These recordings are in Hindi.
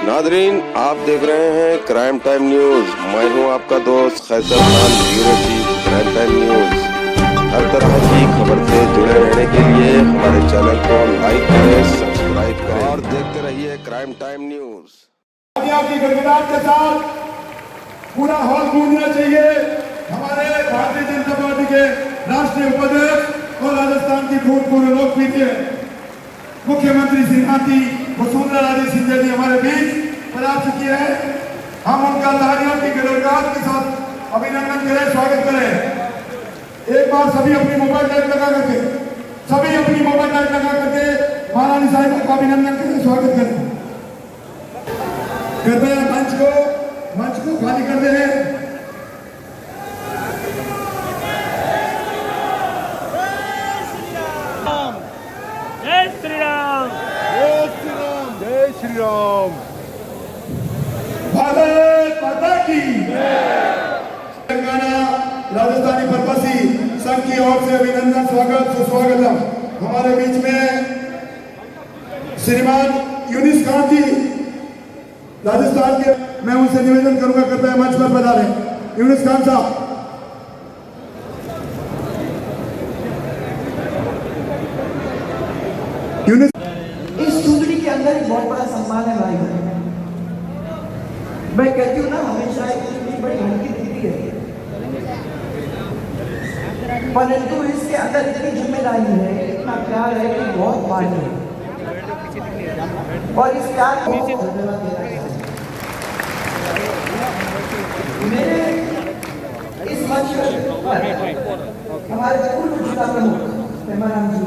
नादरीन, आप देख रहे हैं क्राइम टाइम न्यूज। मैं हूं आपका दोस्त Qaiser Khan, bureau chief crime time news. हर तरह की खबर से जुड़े रहने के लिए हमारे चैनल को लाइक करें, सब्सक्राइब करें और देखते रहिए क्राइम टाइम न्यूज। की गड़गड़ाहट के साथ पूरा हॉल गूंजना चाहिए। हमारे भारतीय जनता पार्टी के राष्ट्रीय उपाध्यक्ष और राजस्थान की भूतपूर्व लोकप्रिय मुख्यमंत्री श्रीमती वसुंधरा राजे सिंधिया जी हमारे बीच पधार चुकी है। हम उनका तालियों की गड़गड़ाहट के साथ अभिनंदन करें, स्वागत करें। एक बार सभी अपनी मोबाइल लाइट लगा करके महारानी साहिबा का अभिनंदन करें, स्वागत करें। कृपया मंच को खाली कर दे। जय श्री राम, जय श्री राम, जय श्री राम। भारत माता की तेलंगाना राजस्थानी प्रवासी संघ की ओर से अभिनंदन, स्वागत, सुस्वागतम। हमारे बीच में श्रीमान यूनिस खान जी राजस्थान के, मैं उनसे निवेदन करूंगा कृपया मंच पर पधारें। यूनिस खान साहब। इस सुंदरी के अंदर एक बहुत बड़ा सम्मान है भाई। मैं कहती हूँ ना, हमेशा एक सुंदरी बड़ी हल्की दीदी है, परंतु इसके अंदर इतनी जिम्मेदारी है, इतना प्यार है कि बहुत बात है। और इस प्यार को धन्यवाद देना चाहिए। मेरे इस मंच पर हमारे पूर्व जिला प्रमुख हेमाराम जी,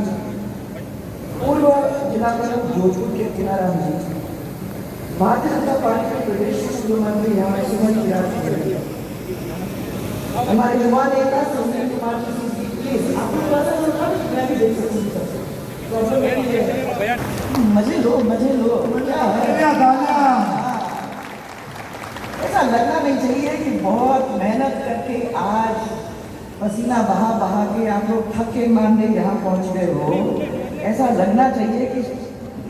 पूर्व जिला प्रमुख जोधपुर के किनाराम जी, भारतीय जनता पार्टी के प्रदेश के मंत्री हमारे सुमन जी, हमारे युवा नेता सुनील कुमार जी, प्लीज मैं भी देख सकती हूँ। मजे लो क्या है? ऐसा लगना नहीं चाहिए कि बहुत मेहनत करके आज पसीना बहा के आप लोग थके मारने यहाँ पहुँच गए हो। ऐसा लगना चाहिए कि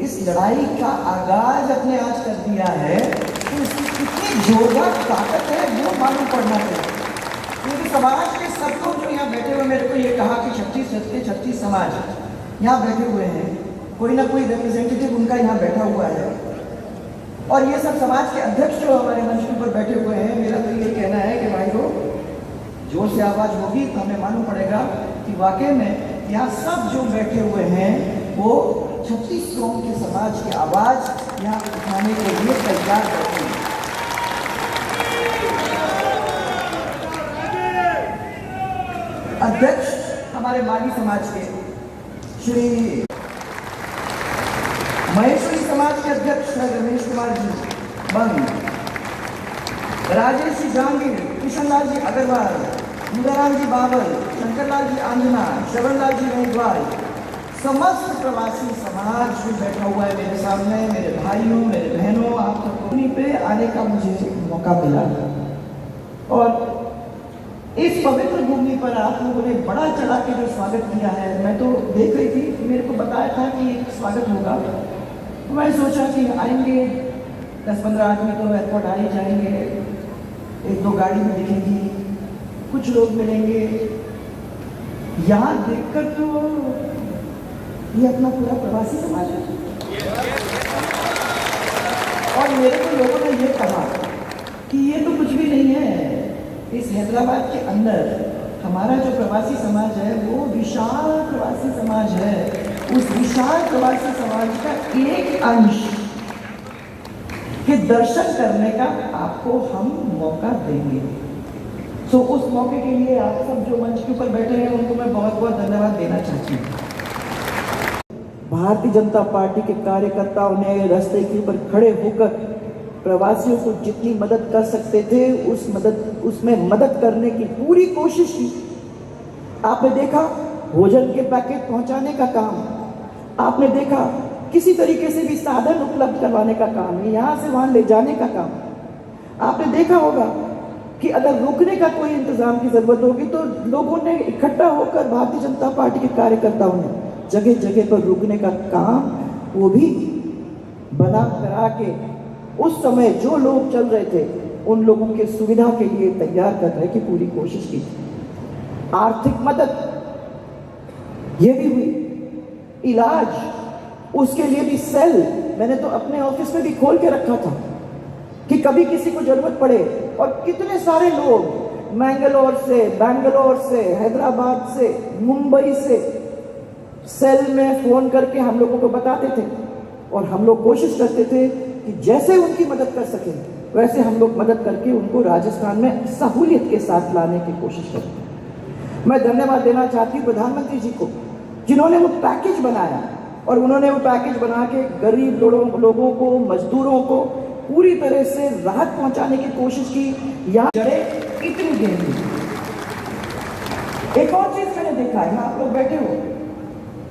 इस लड़ाई का आगाज अपने आज कर दिया है, तो इसकी कितनी जोरदार ताकत है वो मालूम पड़ना चाहिए। क्योंकि समाज के सब लोग जो यहाँ बैठे हुए, मेरे को ये कहा कि 36 समाज यहाँ बैठे हुए हैं, कोई ना कोई रिप्रेजेंटेटिव उनका यहाँ बैठा हुआ है, और ये सब समाज के अध्यक्ष जो हमारे मंच पर बैठे हुए हैं। मेरा तो ये कहना है कि भाई लोग जोर से आवाज होगी तो हमें मालूम पड़ेगा कि वाकई में यहाँ सब जो बैठे हुए हैं वो 36 कौम के समाज की आवाज यहाँ उठाने के लिए तैयार बैठे हैं। अध्यक्ष हमारे माली समाज के श्री महेश्वरी समाज के अध्यक्ष रमेश कुमार जी बंद, राजेश जी जहांगीर, किशन लाल जी अग्रवाल, मुदाराम जी बाबल, शंकर लाल जी आंजना, श्रवण लाल जी मेघवाल, समस्त प्रवासी समाज जो बैठा हुआ है मेरे सामने, मेरे भाइयों, मेरे बहनों, आप सबको पे आने का मुझे मौका मिला। और इस पवित्र भूमि पर आप लोगों ने बड़ा चढ़ा के जो स्वागत किया है, मैं तो देख रही थी, मेरे को बताया था कि एक स्वागत होगा, तो मैं सोचा कि आएंगे 10-15 आदमी तो एयरपोर्ट आ ही जाएंगे, 1-2 गाड़ी भी दिखेगी, कुछ लोग मिलेंगे। यहाँ देखकर तो ये अपना पूरा प्रवासी समाज है। और मेरे को लोगों ने ये कहा कि ये तो कुछ भी नहीं है, इस हैदराबाद के अंदर हमारा जो प्रवासी समाज है वो विशाल प्रवासी समाज है। उस विशाल प्रवासी समाज का एक अंश के दर्शन करने का आपको हम मौका देंगे। तो उस मौके के लिए आप सब जो मंच के ऊपर बैठे हैं उनको मैं बहुत बहुत धन्यवाद देना चाहती हूँ। भारतीय जनता पार्टी के कार्यकर्ताओं ने रास्ते के ऊपर खड़े होकर प्रवासियों को जितनी मदद कर सकते थे उसमें मदद करने की पूरी कोशिश की। आपने देखा भोजन के पैकेट पहुंचाने का काम, आपने देखा किसी तरीके से भी साधन उपलब्ध करवाने का काम, यहाँ से वहाँ ले जाने का काम। आपने देखा होगा कि अगर रुकने का कोई इंतजाम की जरूरत होगी तो लोगों ने इकट्ठा होकर, भारतीय जनता पार्टी के कार्यकर्ताओं ने जगह जगह पर रुकने का काम वो भी बना करा के उस समय जो लोग चल रहे थे उन लोगों के सुविधा के लिए तैयार करने की पूरी कोशिश की। आर्थिक मदद ये भी हुई, इलाज, उसके लिए भी सेल मैंने तो अपने ऑफिस में भी खोल के रखा था कि कभी किसी को जरूरत पड़े। और कितने सारे लोग मैंगलोर से, बैंगलोर से, हैदराबाद से, मुंबई से सेल में फोन करके हम लोगों को बताते थे और हम लोग कोशिश करते थे कि जैसे उनकी मदद कर सके वैसे हम लोग मदद करके उनको राजस्थान में सहूलियत के साथ लाने की कोशिश करते। मैं धन्यवाद देना चाहती हूँ प्रधानमंत्री जी को, जिन्होंने वो पैकेज बनाया और उन्होंने वो पैकेज बना के गरीब लोगों को, मजदूरों को पूरी तरह से राहत पहुंचाने की कोशिश की। यहाँ जड़ें इतनी गहरी। एक और चीज मैंने देखा है, आप लोग बैठे हो,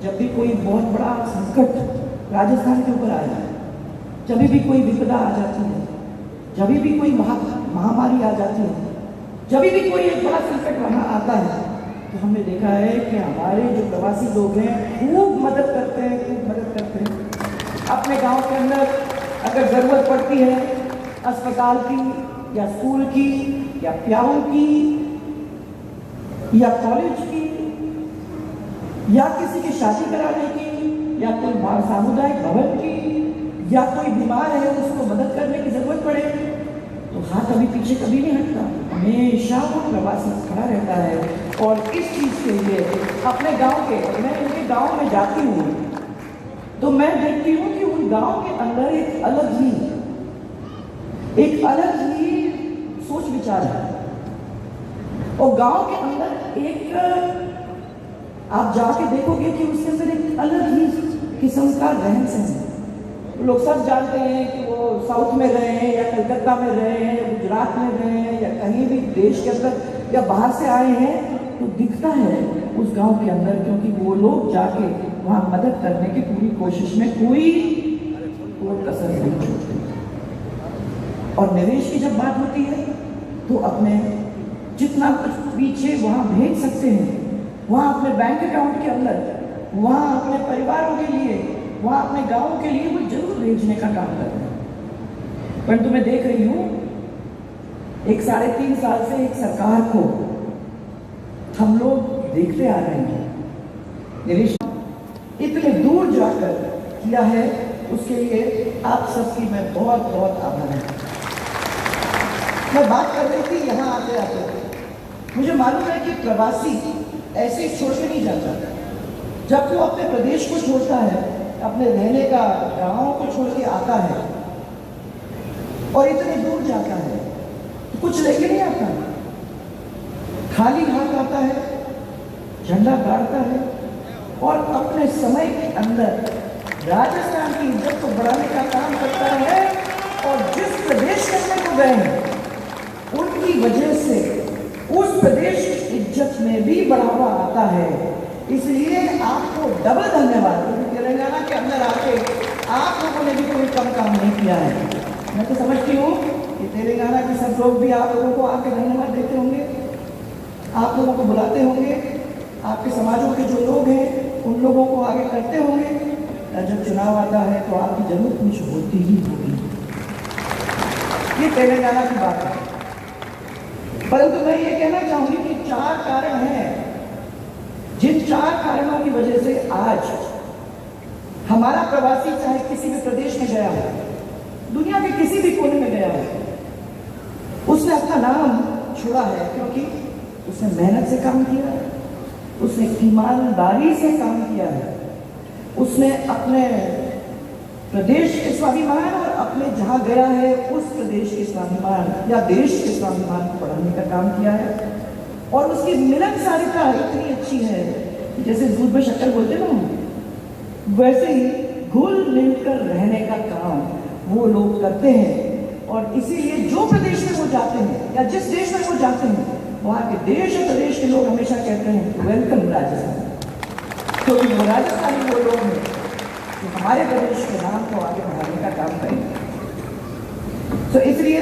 जब भी कोई बहुत बड़ा संकट राजस्थान के ऊपर आया, जब भी कोई विपदा आ जाती है, जब भी कोई महामारी आ जाती है, जब भी कोई एक बड़ा संकट वहां आता है, तो हमने देखा है कि हमारे जो प्रवासी लोग हैं खूब मदद करते हैं, खूब मदद करते हैं। अपने गांव के अंदर अगर जरूरत पड़ती है अस्पताल की या स्कूल की या प्याऊ की या कॉलेज की या किसी की शादी कराने की या कोई सामुदायिक भवन की या कोई बीमार है उसको मदद करने की जरूरत पड़े, तो हाथ अभी पीछे कभी नहीं हटता, हमेशा वो प्रवासी खड़ा रहता है। और इस चीज के लिए अपने गांव के, मैं उनके गांव में जाती हूँ तो मैं देखती हूँ कि उन गांव के अंदर एक अलग ही सोच विचार है। और गांव के अंदर एक, आप जाके देखोगे कि उसके अंदर एक अलग ही किस्म का रहन सहन है। लोग सब जानते हैं कि वो साउथ में रहे हैं या कलकत्ता में रहे हैं या गुजरात में रहे हैं या कहीं भी देश के अंदर या बाहर से आए हैं, तो दिखता है उस गांव के अंदर, क्योंकि वो लोग जाके वहां मदद करने की पूरी कोशिश में कोई कसर नहीं छोड़ते। और निवेश की जब बात होती है तो अपने जितना कुछ पीछे वहां भेज सकते हैं, वहां अपने बैंक अकाउंट के अंदर, वहां अपने परिवारों के लिए, वहां अपने गांव के लिए वो जरूर भेजने का काम करते हैं। परंतु मैं देख रही हूं एक 3.5 साल से एक सरकार को हम लोग देखते आ रहे हैं, निवेश इतने दूर जाकर किया है, उसके लिए आप सबकी मैं बहुत बहुत आभार है। मैं बात कर रही थी यहाँ आते आते, मुझे मालूम है कि प्रवासी ऐसे ही छोड़ के नहीं जाता। जब वो अपने प्रदेश को छोड़ता है, अपने रहने का गांव को छोड़ के आता है और इतने दूर जाता है, तो कुछ लेके नहीं आता, खाली हाथ आता है, झंडा गाड़ता है और अपने समय के अंदर राजस्थान की इज्जत को बढ़ाने का काम करता है। और जिस प्रदेश के अंदर वो गए हैं उनकी वजह से उस प्रदेश की इज्जत में भी बढ़ावा आता है। इसलिए आपको डबल धन्यवाद, क्योंकि तेलंगाना के अंदर आके आप लोगों ने भी कोई कम काम नहीं किया है। मैं तो समझती हूँ कि तेलंगाना के सब लोग भी आप लोगों को आके धन्यवाद देते होंगे, आप लोगों को बुलाते होंगे, आपके समाजों के जो लोग हैं उन लोगों को आगे करते होंगे। जब चुनाव आता है तो आपकी जरूरत कुछ होती ही होगी। ये तेलंगाना की बात है। परंतु मैं ये कहना चाहूंगी कि 4 कारण हैं, जिन 4 कारणों की वजह से आज हमारा प्रवासी चाहे किसी भी प्रदेश में गया हो, दुनिया के किसी भी कोने में गया हो, उसने अपना नाम छोड़ा है क्योंकि उसने मेहनत से काम किया है, उसने ईमानदारी से काम किया है, उसने अपने प्रदेश के स्वाभिमान और अपने जहाँ गया है उस प्रदेश के स्वाभिमान या देश के स्वाभिमान को बढ़ाने का काम किया है। और उसकी मिलनसारिता इतनी अच्छी है, जैसे दूध में शक्कर बोलते ना, वैसे ही घुल मिलकर रहने का काम वो लोग करते हैं। और इसीलिए जो प्रदेश में वो जाते हैं या जिस देश में वो जाते हैं, वहाँ के देश और प्रदेश के लोग हमेशा कहते हैं वेलकम राजस्थान, क्योंक't वो राजस्थानी वो लोग हैं जो हमारे प्रदेश के नाम को आगे बढ़ाने का काम करेंगे। तो इसलिए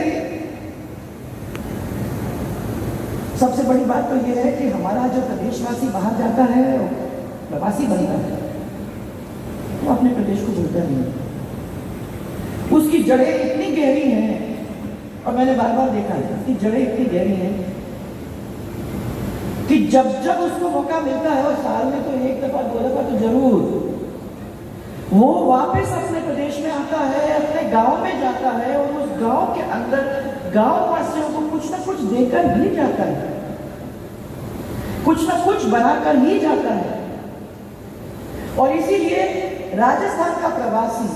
सबसे बड़ी बात तो यह है कि हमारा जो प्रदेशवासी बाहर जाता है, प्रवासी बनता है, वो अपने प्रदेश को भूलता नहीं, उसकी जड़ें इतनी गहरी हैं, और मैंने बार बार देखा है कि जड़ें इतनी गहरी हैं कि जब जब उसको मौका मिलता है, और साल में तो एक दफा दो दफा तो जरूर, वो वापस अपने प्रदेश में आता है, अपने गांव में जाता है, और उस गांव के अंदर गांव वासियों को कुछ ना कुछ देकर ही जाता है, कुछ ना कुछ बनाकर ही जाता है। और इसीलिए राजस्थान का प्रवासी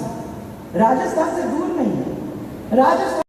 राजस्थान से दूर नहीं है, राजस्थान